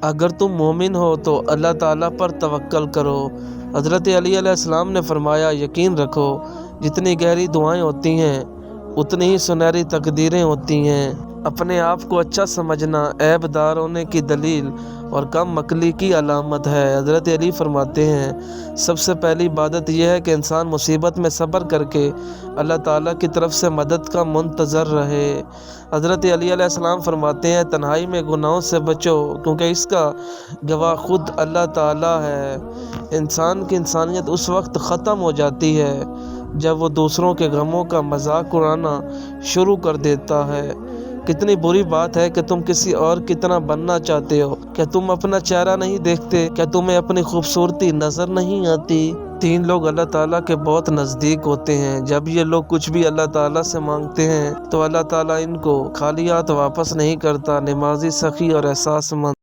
अगर तुम मोमिन हो तो अल्लाह ताला पर तवक्कल करो। हज़रत अली अलैहिस्सलाम ने फरमाया, यकीन रखो जितनी गहरी दुआएं होती हैं उतनी ही सुनहरी तकदीरें होती हैं। अपने आप को अच्छा समझना ऐबदार होने की दलील और कम अक्ली की अलामत है। हज़रत अली फरमाते हैं, सबसे पहली इबादत यह है कि इंसान मुसीबत में सब्र करके अल्लाह ताला की तरफ से मदद का मुंतज़र रहे। हज़रत अली अलैहिस्सलाम फरमाते हैं, तन्हाई में गुनाहों से बचो क्योंकि इसका गवाह खुद अल्लाह ताला है। इंसान की इंसानियत उस वक्त ख़त्म हो जाती है जब वो दूसरों के गमों का मजाक उड़ाना शुरू कर देता है। कितनी बुरी बात है कि तुम किसी और की तरह बनना चाहते हो। क्या तुम अपना चेहरा नहीं देखते? क्या तुम्हें अपनी खूबसूरती नजर नहीं आती? 3 लोग अल्लाह ताला के बहुत नज़दीक होते हैं। जब ये लोग कुछ भी अल्लाह ताला से मांगते हैं तो अल्लाह ताला इनको खाली हाथ वापस नहीं करता। नमाजी, सखी और एहसासमंद।